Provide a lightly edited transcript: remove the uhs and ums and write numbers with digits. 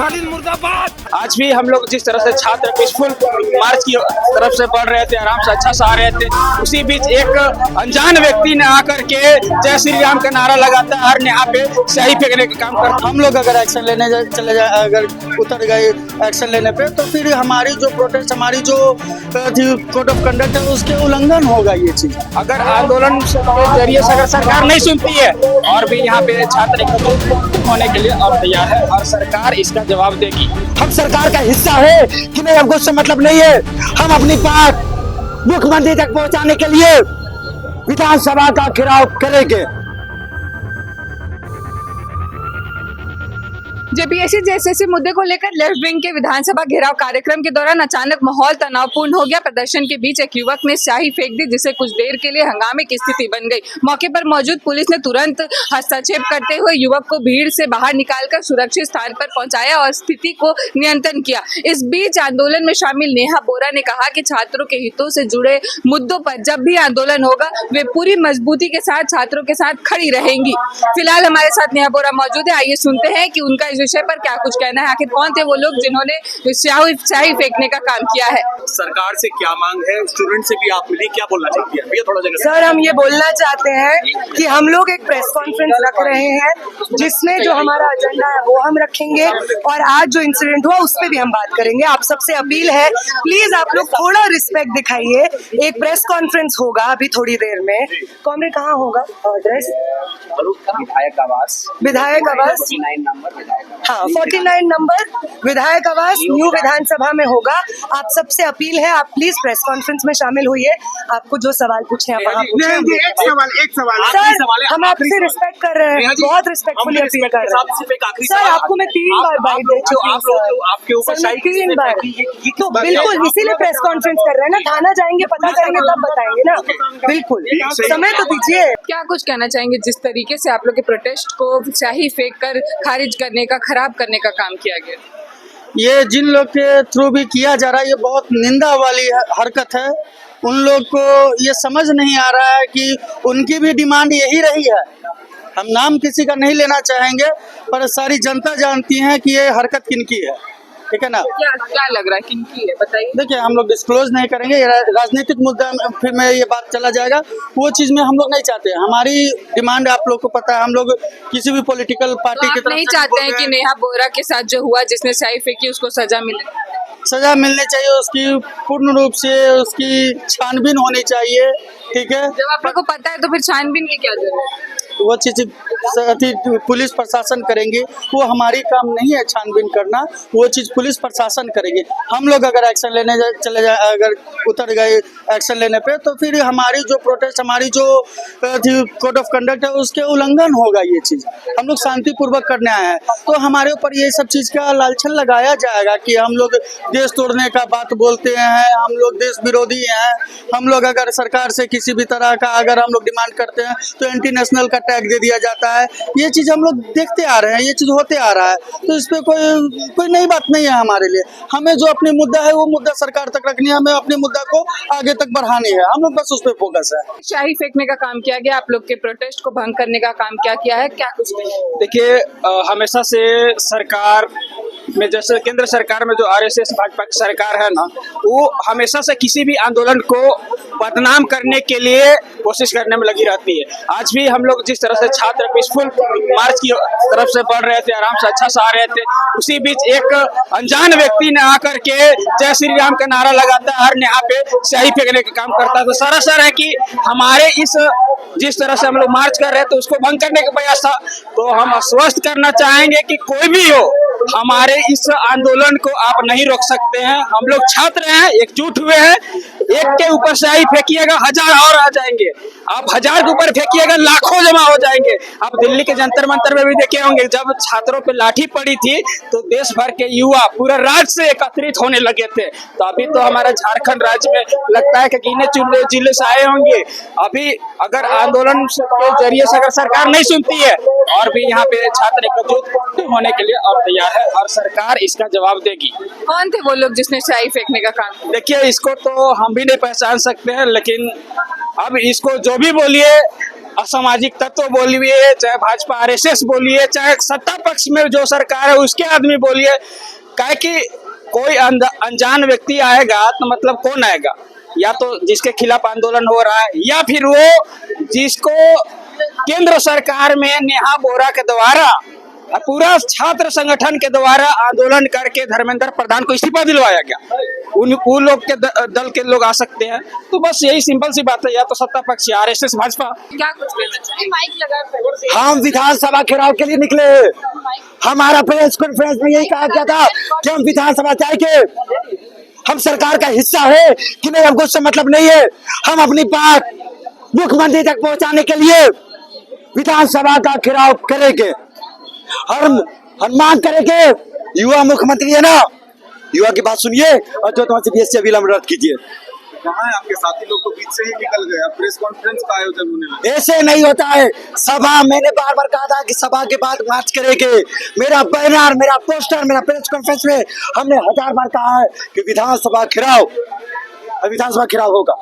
खालिद मुर्दाबाद। आज भी हम लोग जिस तरह से छात्र पीसफुल मार्च की तरफ से बढ़ रहे थे, आराम से अच्छा से आ रहे थे, उसी बीच एक अनजान व्यक्ति ने आकर के जय श्री राम का नारा लगाता है और यहाँ पे स्याही फेंकने का काम करता है। हम लोग अगर एक्शन लेने चले जाए, अगर उतर गए एक्शन लेने पे, तो फिर हमारी जो प्रोटेस्ट, हमारी जो कोड ऑफ कंडक्ट है, उसके उल्लंघन होगा ये चीज। अगर आंदोलन के जरिए से अगर सरकार नहीं सुनती है और भी यहाँ पे छात्र एकत्रित होने के लिए अब तैयार है और सरकार इसका जवाब देगी। हम सरकार का हिस्सा है कि नहीं, हमको उससे मतलब नहीं है। हम अपनी बात मुख्यमंत्री तक पहुंचाने के लिए विधानसभा का घेराव करेंगे। जेपीएससी जैसे मुद्दे को लेकर लेफ्ट विंग के विधानसभा घेराव कार्यक्रम के दौरान अचानक माहौल तनावपूर्ण हो गया। प्रदर्शन के बीच एक युवक ने स्याही फेंक दी, जिससे कुछ देर के लिए हंगामे की स्थिति बन गई। मौके पर मौजूद पुलिस ने तुरंत हस्तक्षेप करते हुए युवक को भीड़ से बाहर निकालकर सुरक्षित स्थान पर पहुंचाया और स्थिति को नियंत्रण किया। इस बीच आंदोलन में शामिल नेहा बोरा ने कहा कि छात्रों के हितों से जुड़े मुद्दों पर जब भी आंदोलन होगा, वे पूरी मजबूती के साथ छात्रों के साथ खड़ी रहेंगी। फिलहाल हमारे साथ नेहा बोरा मौजूद है, आइए सुनते हैं कि उनका विषय पर क्या कुछ कहना है। आखिर कौन थे वो लोग जिन्होंने स्याही फेंकने का काम किया है? सरकार से क्या मांग है? स्टूडेंट से भी आप मिली, क्या बोलना चाहती है? भैया थोड़ा जगह। सर, हम ये बोलना चाहते हैं कि हम लोग एक प्रेस कॉन्फ्रेंस रख रहे हैं, जिसमें जो हमारा एजेंडा है वो हम रखेंगे और आज जो इंसिडेंट हुआ उस पर भी हम बात करेंगे। आप सबसे अपील है, प्लीज आप लोग थोड़ा रिस्पेक्ट दिखाइए। एक प्रेस कॉन्फ्रेंस होगा अभी थोड़ी देर में। कॉमरेड कहाँ होगा एड्रेस? विधायक आवास, हाँ 49 नंबर विधायक आवास, न्यू विधानसभा में होगा। आप सबसे अपील है, आप प्लीज प्रेस कॉन्फ्रेंस में शामिल होइए। आपको जो सवाल पूछने हैं आप एक सवाल सर, हम आपसे रिस्पेक्ट कर रहे हैं, बहुत रिस्पेक्टफुली अपील कर रहे हैं। सर, आपको मैं 3 बार बाइट दे चुकी हूँ आपके ऊपर सर, 3 बार। तो बिल्कुल इसीलिए प्रेस कॉन्फ्रेंस कर रहे हैं ना, थाना जाएंगे, पता करेंगे तब बताएंगे ना। बिल्कुल समय तो दीजिए। क्या कुछ कहना चाहेंगे जिस तरीके से आप लोग के प्रोटेस्ट को स्याही फेंक कर खारिज करने का, खराब करने का काम किया गया? ये जिन लोग के थ्रू भी किया जा रहा है, ये बहुत निंदा वाली हरकत है। उन लोग को ये समझ नहीं आ रहा है कि उनकी भी डिमांड यही रही है। हम नाम किसी का नहीं लेना चाहेंगे, पर सारी जनता जानती है कि ये हरकत किनकी है, ठीक है ना? क्या लग रहा है किनकी है, बताइए। देखिए, हम लोग डिस्क्लोज नहीं करेंगे, ये राजनीतिक मुद्दा फिर में ये बात चला जाएगा, वो चीज में हम लोग नहीं चाहते। हमारी डिमांड आप लोग को पता है, हम लोग किसी भी पॉलिटिकल पार्टी की तरफ नहीं चाहते हैं कि नेहा बोरा के साथ जो हुआ, जिसने स्याही फेंकी, उसको सजा मिले? सजा मिलनी चाहिए, उसकी पूर्ण रूप से उसकी छानबीन होनी चाहिए, ठीक है? जब आप लोग को पता है तो फिर छानबीन की क्या जरूरत है? वो चीज पुलिस प्रशासन करेंगे, वो हमारी काम नहीं है छानबीन करना, वो चीज पुलिस प्रशासन करेंगे। हम लोग अगर एक्शन लेने चले जाए, अगर उतर गए एक्शन लेने पे, तो फिर हमारी जो प्रोटेस्ट, हमारी जो कोड ऑफ कंडक्ट है, उसके उल्लंघन होगा ये चीज। हम लोग शांतिपूर्वक करने आए हैं, तो हमारे ऊपर ये सब चीज का लालछन लगाया जाएगा कि हम लोग देश तोड़ने का बात बोलते हैं, हम लोग देश विरोधी हैं। हम लोग अगर सरकार से किसी भी तरह का अगर हम लोग डिमांड करते हैं तो एंटी नेशनल का टैग दे दिया जाता है। ये चीज हम लोग देखते आ रहे हैं, ये चीज होते आ रहा है, तो इस पे कोई नई बात नहीं है हमारे लिए। हमें जो अपनी मुद्दा है वो मुद्दा सरकार तक रखनी है, हमें अपने मुद्दा को आगे तक बढ़ानी है, हम लोग बस उस पे फोकस है। स्याही फेंकने का काम किया गया, आप लोग के प्रोटेस्ट को भंग करने का काम क्या किया है, क्या कुछ? देखिए, हमेशा से सरकार में, जैसे केंद्र सरकार में जो आरएसएस भाजपा की सरकार है ना, वो हमेशा से किसी भी आंदोलन को बदनाम करने के लिए कोशिश करने में लगी रहती है। आज भी हम लोग जिस तरह से छात्र पीसफुल मार्च की तरफ से बढ़ रहे थे, आराम से अच्छा से आ रहे थे, उसी बीच एक अनजान व्यक्ति ने आकर के जय श्री राम का नारा लगाता है और यहाँ पे स्याही फेंकने का काम करता है। तो सरासर है कि हमारे इस जिस तरह से हम लोग मार्च कर रहे थे उसको भंग करने का प्रयास था। तो हम आश्वस्त करना चाहेंगे कि कोई भी हो, हमारे इस आंदोलन को आप नहीं रोक सकते हैं। हम लोग छात्र हैं, एकजुट हुए हैं। एक के ऊपर स्याही फेंकिएगा, 1000 और आ जाएंगे। आप 1000 के ऊपर फेंकिएगा, लाखों जमा हो जाएंगे। आप दिल्ली के जंतर मंतर में भी देखे होंगे, जब छात्रों पे लाठी पड़ी थी तो देश भर के युवा पूरा राज्य से एकत्रित होने लगे थे। तो अभी तो हमारा झारखंड राज्य में लगता है कि गिने चुने जिले से आए होंगे। अभी अगर आंदोलन के जरिए से अगर सरकार नहीं सुनती है और भी यहाँ पे छात्र एकत्रित होने के लिए अब तैयार है और सरकार इसका जवाब देगी। कौन थे वो लोग जिसने स्याही फेंकने का काम? देखिए, इसको तो हम भी नहीं पहचान सकते हैं, लेकिन अब इसको जो भी बोलिए, असामाजिक तत्व बोलिए, चाहे भाजपा आरएसएस बोलिए, चाहे सत्ता पक्ष में जो सरकार है उसके आदमी बोलिए, काहे कि कोई अनजान व्यक्ति आएगा तो मतलब कौन आएगा, या तो जिसके खिलाफ आंदोलन हो रहा है या फिर वो जिसको केंद्र सरकार में नेहा बोरा के द्वारा पूरा छात्र संगठन के द्वारा आंदोलन करके धर्मेंद्र प्रधान को इस्तीफा दिलवाया गया। उन लोग के दल के लोग आ सकते हैं। तो बस यही सिंपल सी बात है, या तो सत्ता पक्ष या आरएसएस भाजपा। क्या कुछ कहना चाहिए? माइक लगा। हम विधानसभा घेराव के लिए निकले। हमारा प्रेस कॉन्फ्रेंस में यही कहा गया था कि हम विधानसभा जाएंगे, हम सरकार का हिस्सा है कि नहीं, हमको उससे मतलब नहीं है। हम अपनी बात मुख्यमंत्री तक पहुंचाने के लिए विधानसभा का घेराव करेंगे। हम मांग करेंगे, युवा मुख्यमंत्री है ना, युवा की बात सुनिए और जो तुम्हारे CBSE अविलंब रद्द कीजिए। कहाँ है आपके साथी लोग? तो बीच से ही निकल गए। अब प्रेस कॉन्फ्रेंस का आयोजन होने लगा। ऐसे नहीं होता है सभा। मैंने बार बार कहा था कि सभा के बाद मार्च करेंगे। मेरा बैनर, मेरा पोस्टर, मेरा प्रेस कॉन्फ्रेंस में हमने 1000 बार कहा है कि विधानसभा घेराव होगा।